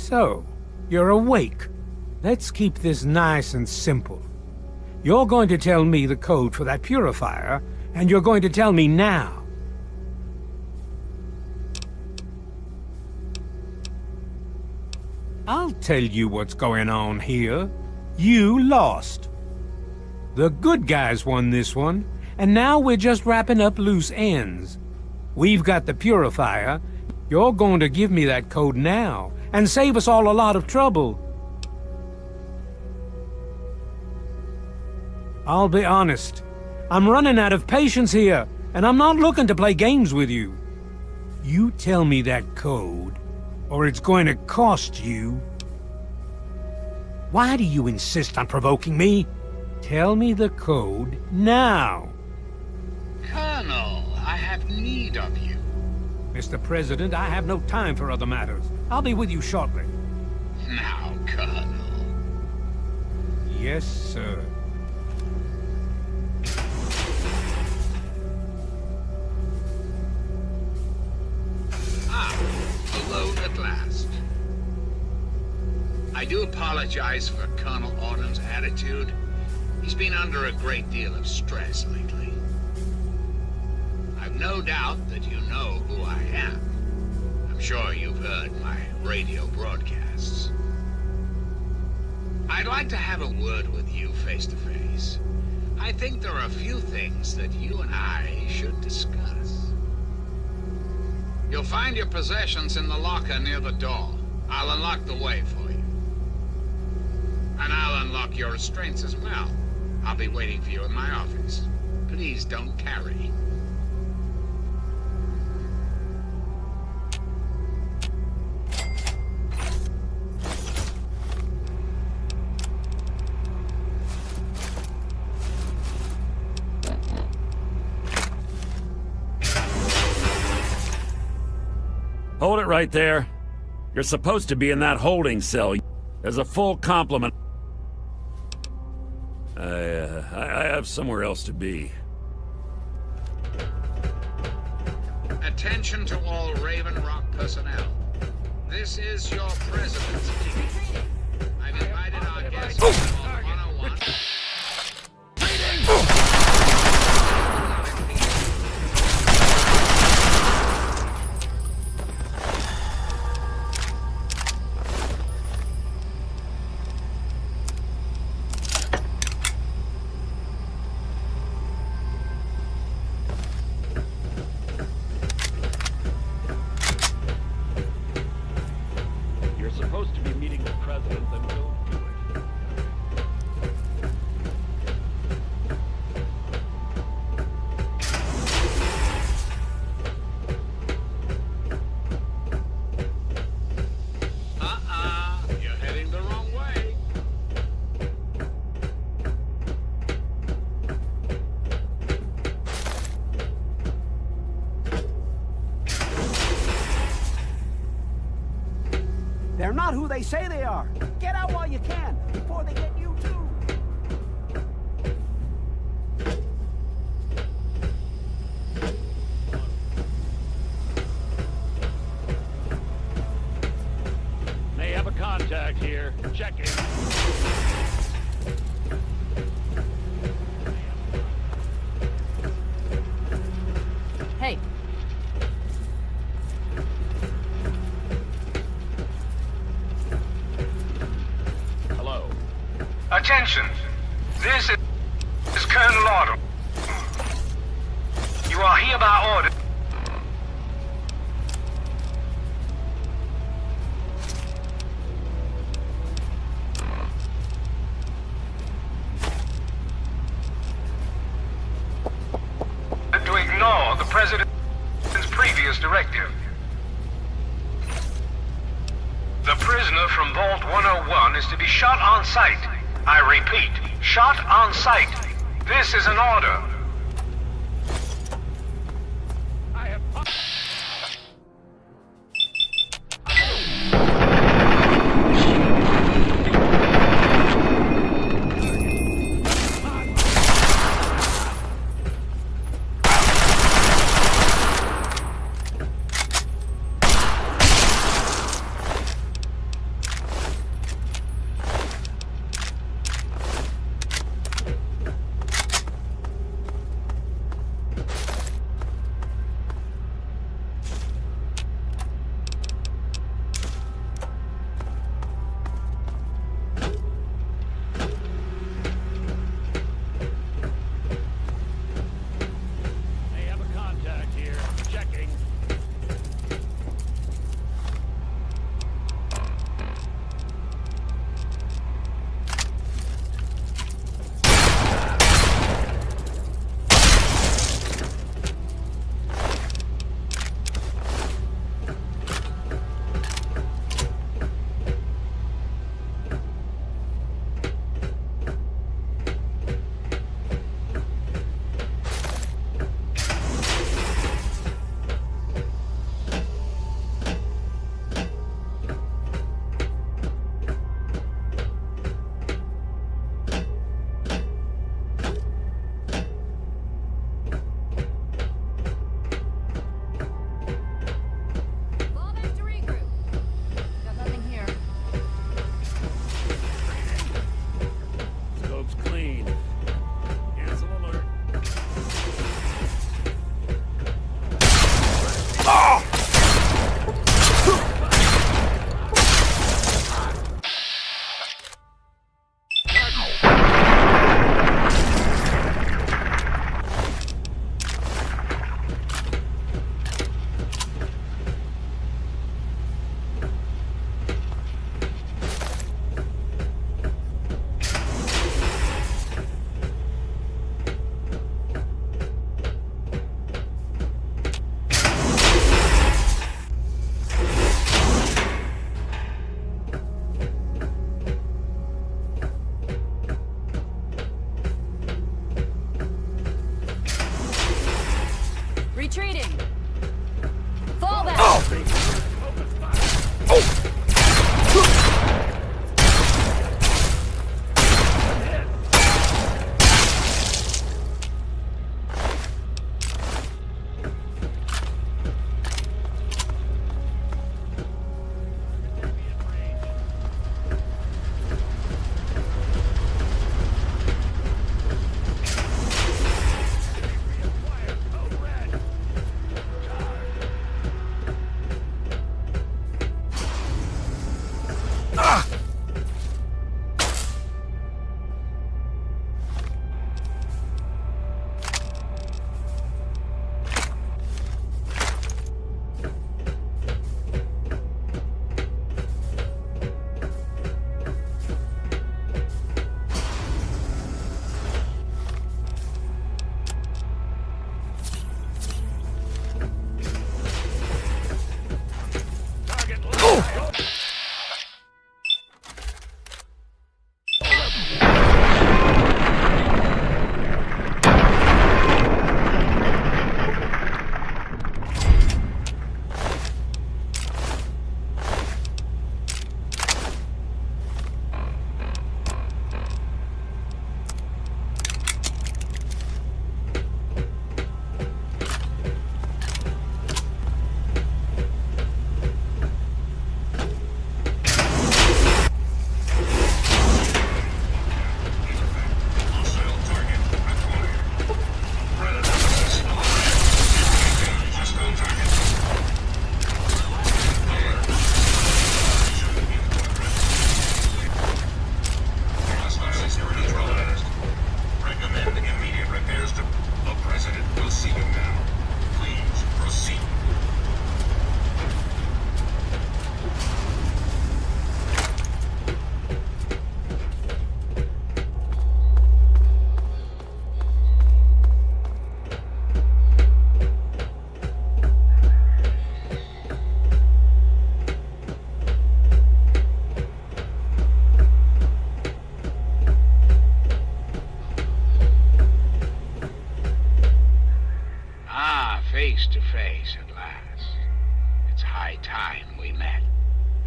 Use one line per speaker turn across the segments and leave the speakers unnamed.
So, you're awake. Let's keep this nice and simple. You're going to tell me the code for that purifier, and you're going to tell me now. I'll tell you what's going on here. You lost. The good guys won this one, and now we're just wrapping up loose ends. We've got the purifier. You're going to give me that code now, and save us all a lot of trouble. I'll be honest. I'm running out of patience here, and I'm not looking to play games with you. You tell me that code, or it's going to cost you. Why do you insist on provoking me? Tell me the code now.
Colonel, I have need of you.
Mr. President, I have no time for other matters. I'll be with you shortly.
Now, Colonel.
Yes, sir.
Alone at last. I do apologize for Colonel Autumn's attitude. He's been under a great deal of stress lately. I've no doubt that you know who I am. I'm sure you've heard my radio broadcasts. I'd like to have a word with you face to face. I think there are a few things that you and I should discuss. You'll find your possessions in the locker near the door. I'll unlock the way for you. And I'll unlock your restraints as well. I'll be waiting for you in my office. Please don't tarry.
Hold it right there. You're supposed to be in that holding cell. There's a full complement. I have somewhere else to be.
Attention to all Raven Rock personnel. This is your president speaking. I've invited our guests to 101.
Supposed to be meeting the president, then go do it.
You're heading the wrong way.
They're not who they say they are. Get out while you can, before they get you too.
May have a contact here. Checking.
Hey.
Attention! This is Colonel Autumn. You are hereby ordered to ignore the President's previous directive. The prisoner from Vault 101 is to be shot on sight. I repeat, shot on sight. This is an order.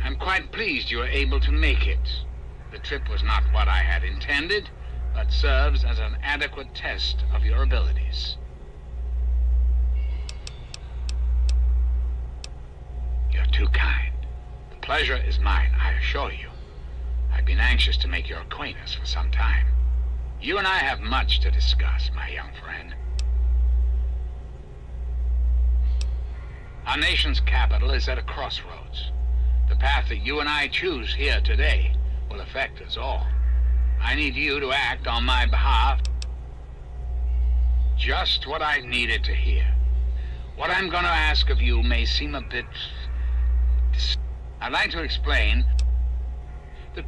I'm quite pleased you were able to make it. The trip was not what I had intended, but serves as an adequate test of your abilities. You're too kind. The pleasure is mine, I assure you. I've been anxious to make your acquaintance for some time. You and I have much to discuss, my young friend. Our nation's capital is at a crossroads. The path that you and I choose here today will affect us all. I need you to act on my behalf. Just what I needed to hear. What I'm going to ask of you may seem a bit... I'd like to explain that...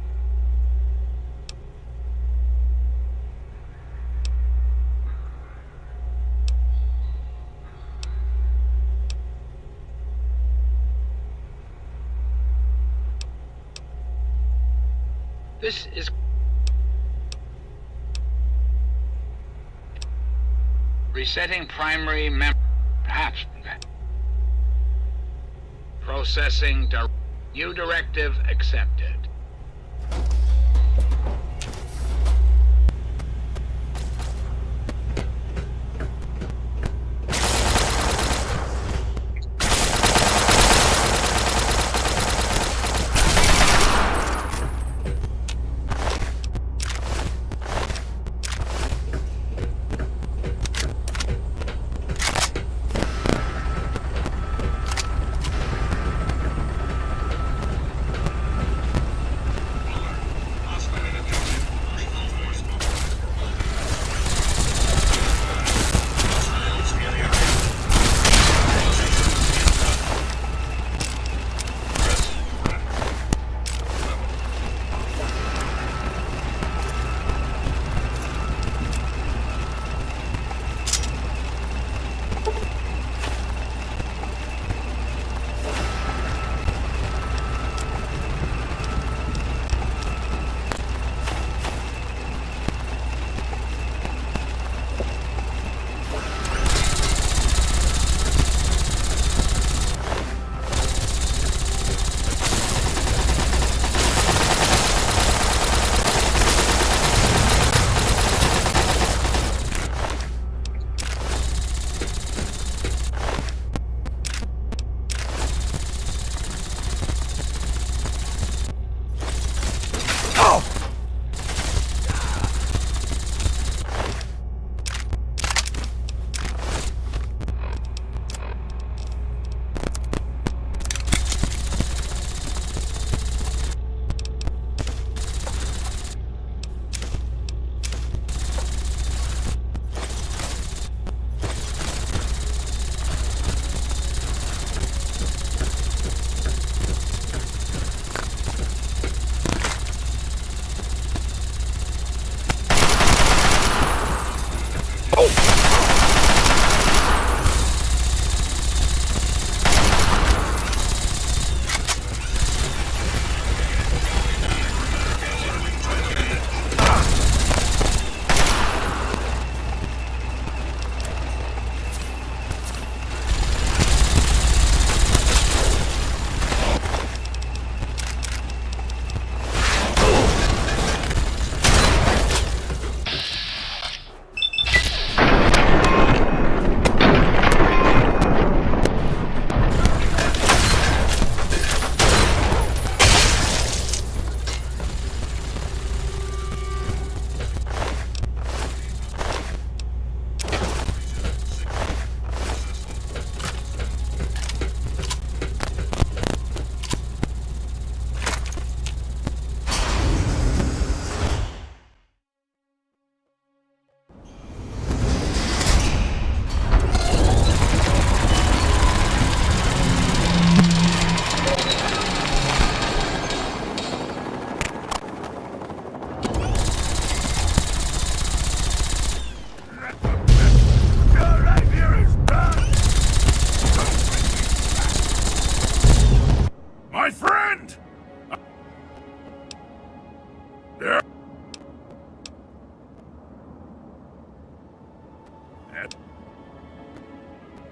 This is... Resetting primary mem... Perhaps... Processing... New directive accepted.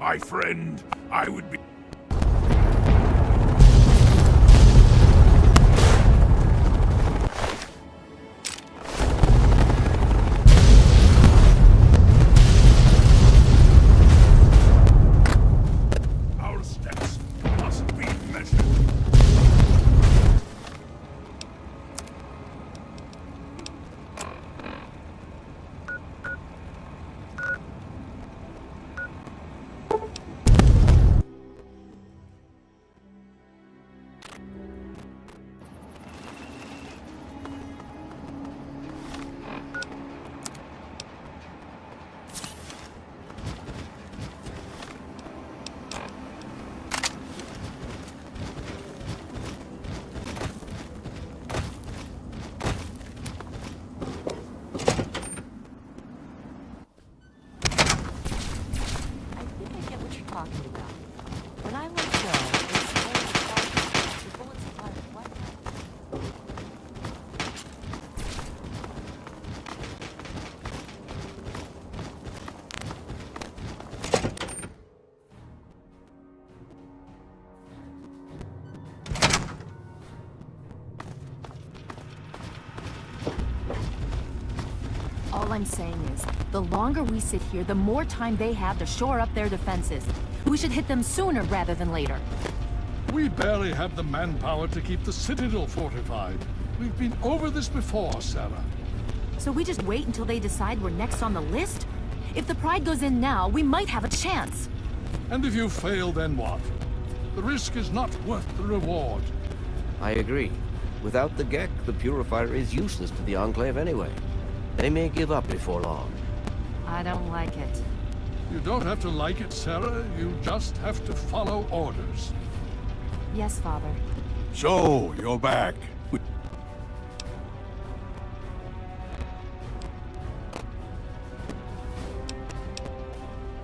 My friend, I would be...
All I'm saying is, the longer we sit here, the more time they have to shore up their defenses. We should hit them sooner rather than later.
We barely have the manpower to keep the Citadel fortified. We've been over this before, Sarah.
So we just wait until they decide we're next on the list? If the Pride goes in now, we might have a chance.
And if you fail, then what? The risk is not worth the reward.
I agree. Without the Gek, the Purifier is useless to the Enclave anyway. They may give up before long.
I don't like it.
You don't have to like it, Sarah. You just have to follow orders.
Yes, Father.
So, you're back.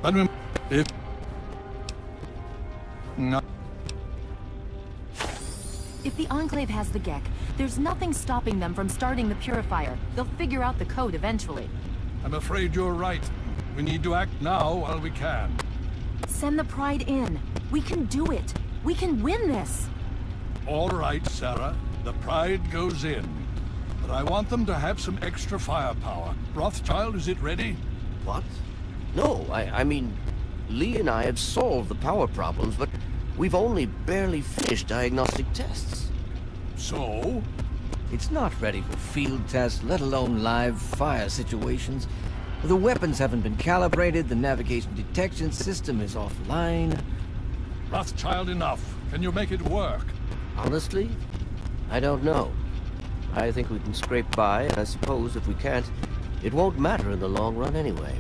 But if... No.
If the Enclave has the Gek, there's nothing stopping them from starting the Purifier. They'll figure out the code eventually.
I'm afraid you're right. We need to act now while we can.
Send the Pride in. We can do it. We can win this.
All right, Sarah. The Pride goes in. But I want them to have some extra firepower. Rothschild, is it ready?
What? No, I mean, Lee and I have solved the power problems, but we've only barely finished diagnostic tests.
So?
It's not ready for field tests, let alone live fire situations. The weapons haven't been calibrated, the navigation detection system is offline.
Rothschild, enough. Can you make it work?
Honestly, I don't know. I think we can scrape by, and I suppose if we can't, it won't matter in the long run anyway.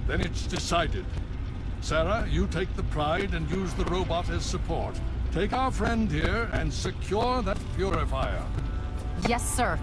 Then it's decided. Sarah, you take the Pride and use the robot as support. Take our friend here and secure that purifier.
Yes, sir.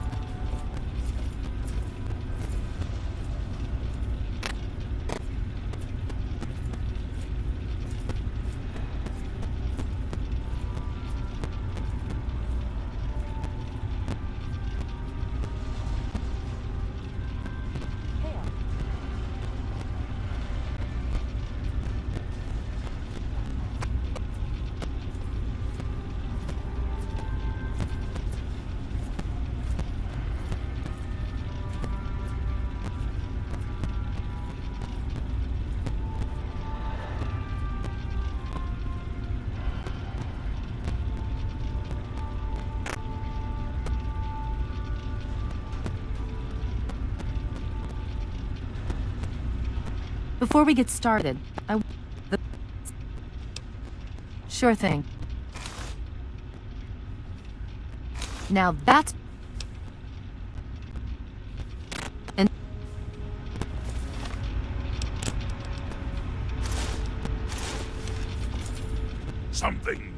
Before we get started, Sure thing. Now that's... And...
Something.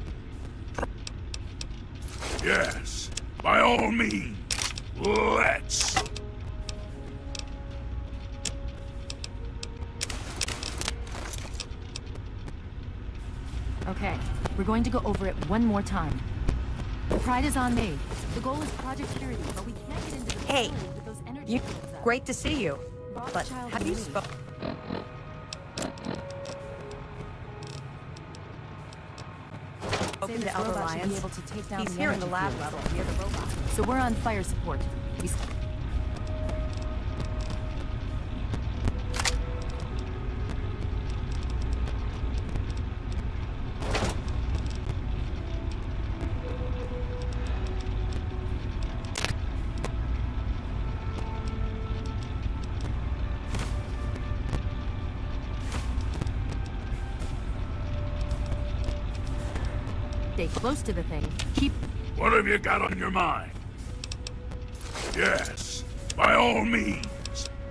Yes, by all means. Let's.
Okay, we're going to go over it one more time. The Pride is on me. The goal is Project Purity, but we can't get into the
Hey,
facility with those energy fields up.
great to see you. But
Rothschild
have you
and me.
spoken?
Say
to
this
Elder
robot should be
Lyons?
able to take down
He's
the
here in the
energy
lab
fields.
level near the robot.
So we're on fire support. We... Stay close to the thing. Keep...
What have you got on your mind? Yes, by all means.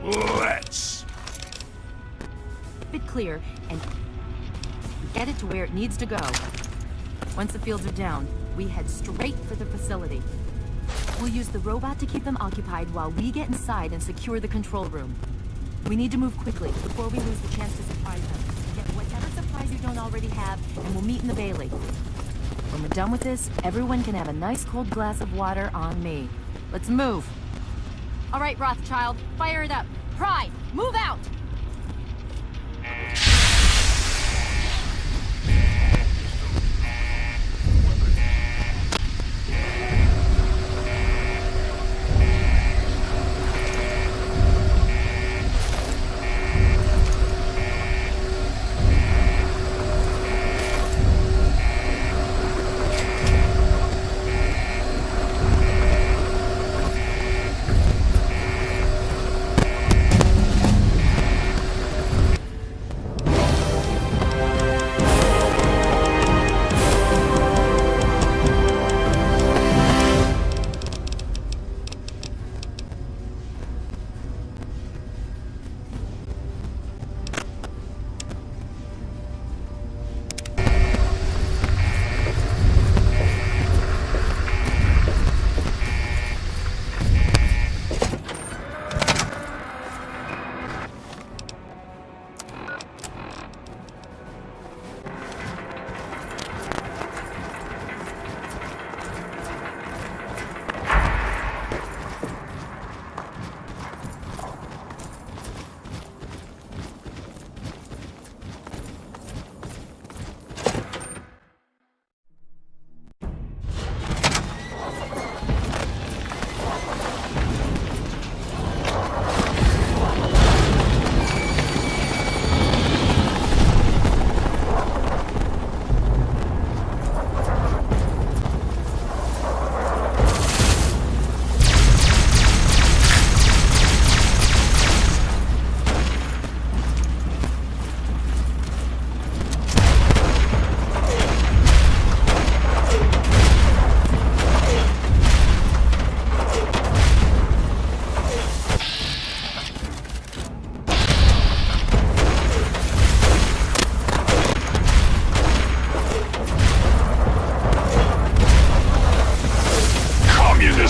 Let's.
it clear and get it to where it needs to go. Once the fields are down, we head straight for the facility. We'll use the robot to keep them occupied while we get inside and secure the control room. We need to move quickly before we lose the chance to surprise them. Get whatever supplies you don't already have, and we'll meet in the Bailey. When we're done with this, everyone can have a nice cold glass of water on me. Let's move. All right, Rothschild, fire it up. Pride, move out!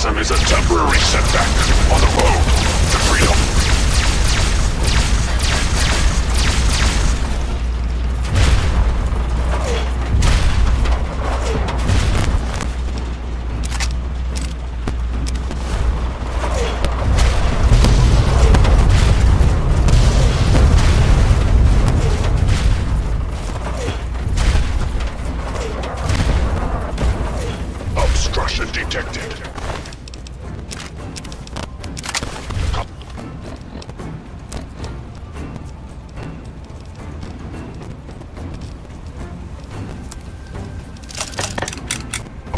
Terrorism is a temporary setback on the road to freedom. Obstruction detected.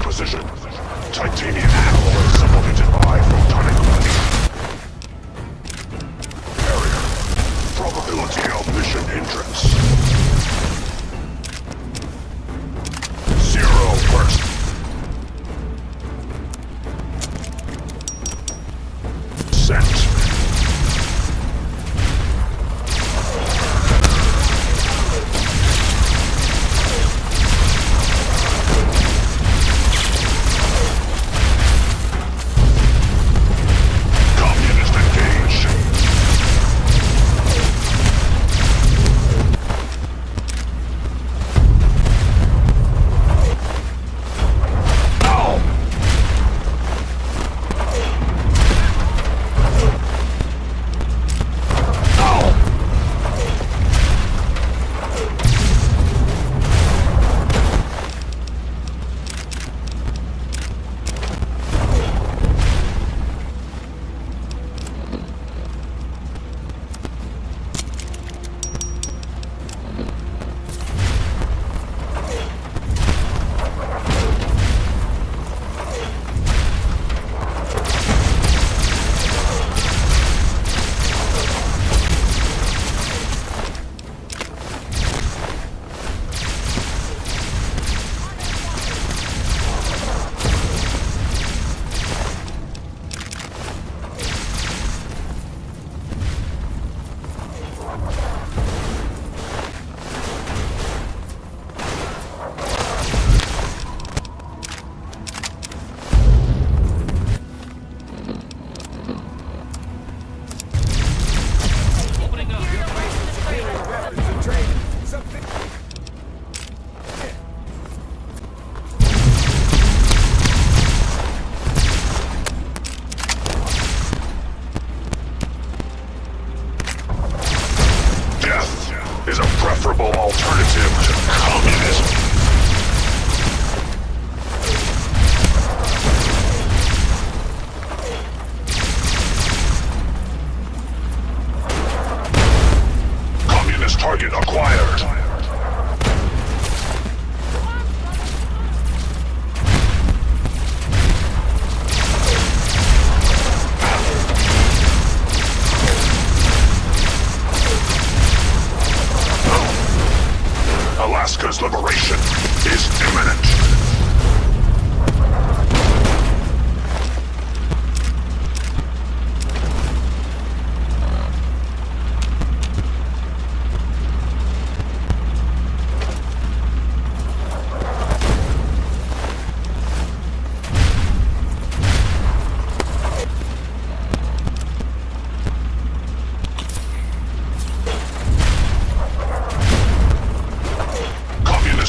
Position. Titanium alloy supplemented by photonic light. Barrier. Probability of mission hindrance. 0%. Sent. Communist engaged. Ow! Death is a preferable alternative to communism. Communist target acquired. Alaska's liberation is imminent.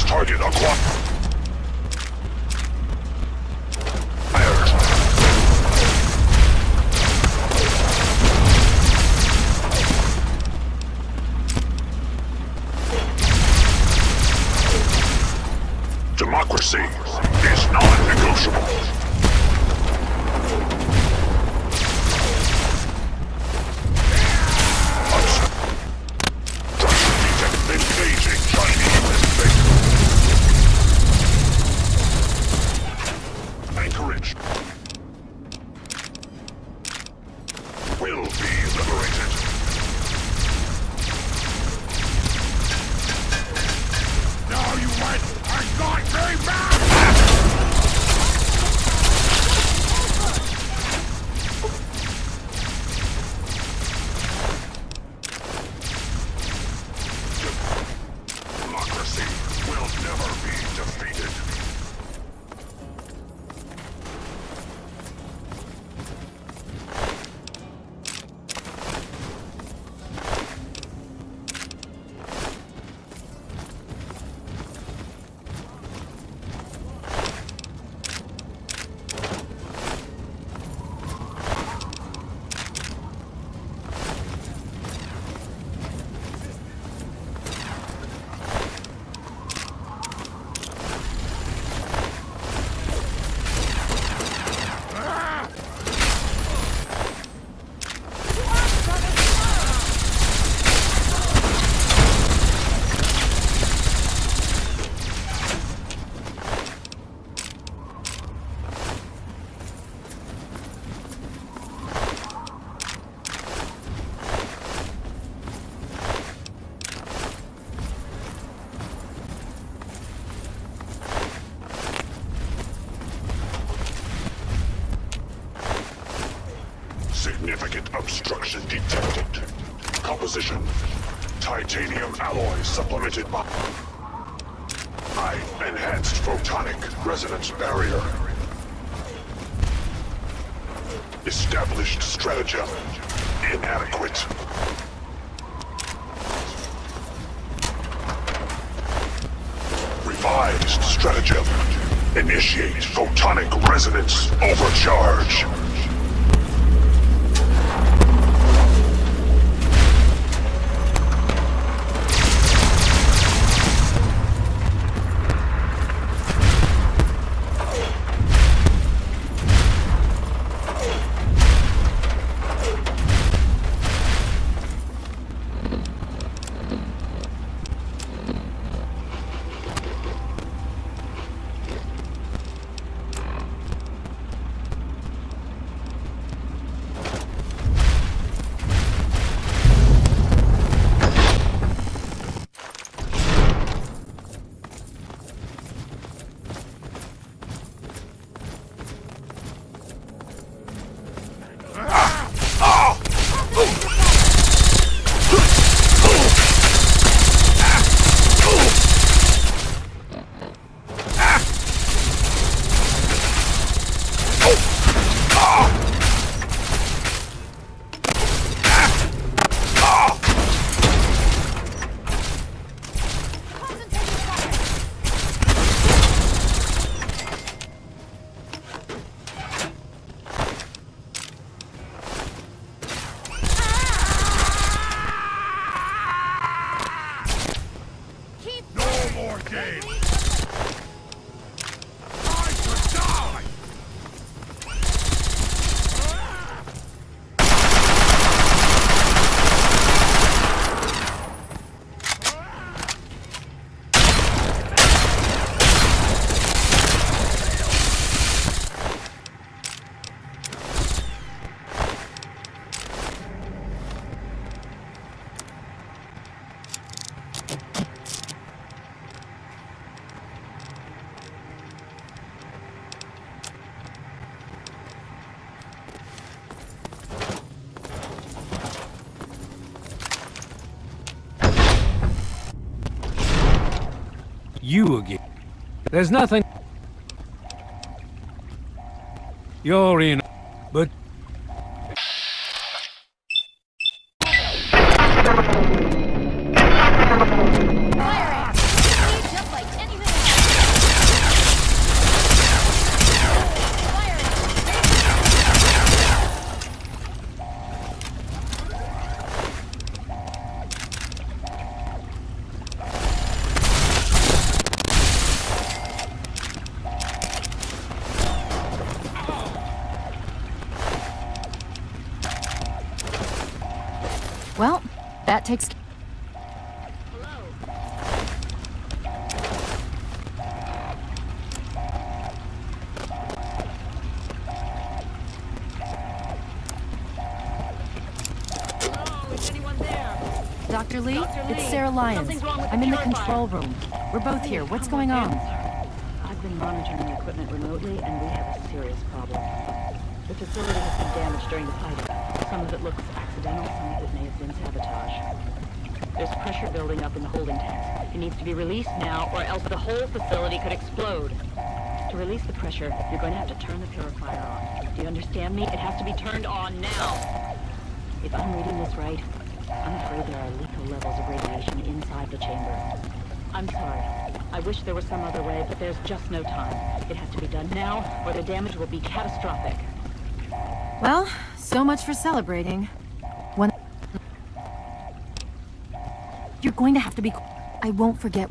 Target acquired. Democracy is non-negotiable. Engaging Chinese space. Anchorage will be liberated. No, you went! I got very bad! Democracy will never be defeated. Significant obstruction detected. Composition. Titanium alloy supplemented by enhanced photonic resonance barrier. Established stratagem inadequate. Revised stratagem. Initiate photonic resonance overcharge.
You again. There's nothing. You're in, but
Well, that takes... Dr. Lee, it's Sarah Lyons. I'm in the control room. We're both here. What's going on?
I've been monitoring the equipment remotely, and we have a serious problem. The facility has been damaged during the fighting. Some of it looks accidental, some of it may have been sabotage. There's pressure building up in the holding tanks. It needs to be released now, or else the whole facility could explode. To release the pressure, you're going to have to turn the purifier on. Do you understand me? It has to be turned on now. If I'm reading this right, I'm afraid there are lethal levels of radiation inside the chamber. I'm sorry. I wish there was some other way, but there's just no time. It has to be done now, or the damage will be catastrophic.
Well, so much for celebrating. One... You're going to have to be... I won't forget...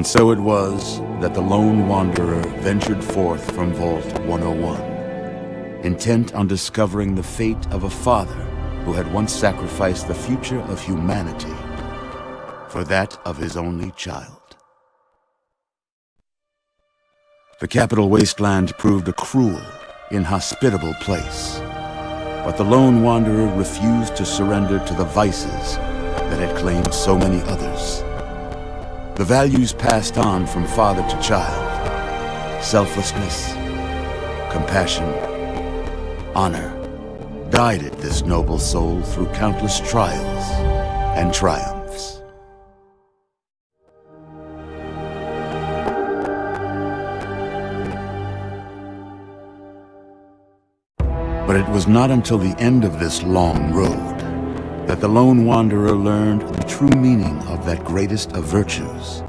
And so it was that the lone wanderer ventured forth from Vault 101, intent on discovering the fate of a father who had once sacrificed the future of humanity for that of his only child. The capital wasteland proved a cruel, inhospitable place, but the lone wanderer refused to surrender to the vices that had claimed so many others. The values passed on from father to child, selflessness, compassion, honor, guided this noble soul through countless trials and triumphs. But it was not until the end of this long road that the lone wanderer learned the true meaning of that greatest of virtues,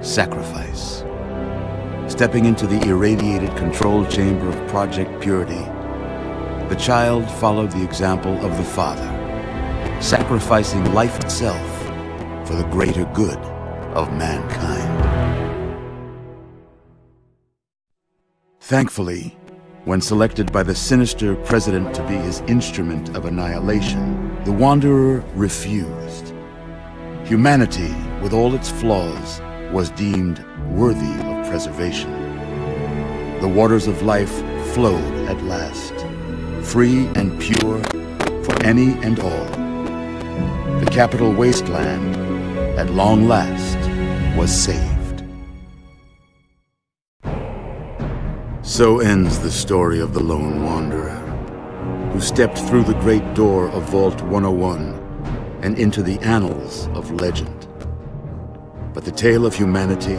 sacrifice. Stepping into the irradiated control chamber of Project Purity, the child followed the example of the father, sacrificing life itself for the greater good of mankind. Thankfully, when selected by the sinister president to be his instrument of annihilation, the Wanderer refused. Humanity, with all its flaws, was deemed worthy of preservation. The waters of life flowed at last, free and pure for any and all. The capital wasteland, at long last, was saved. So ends the story of the lone wanderer, who stepped through the great door of Vault 101 and into the annals of legend. But the tale of humanity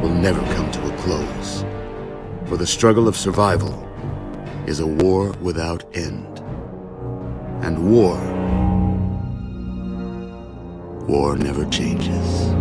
will never come to a close, for the struggle of survival is a war without end. And war never changes.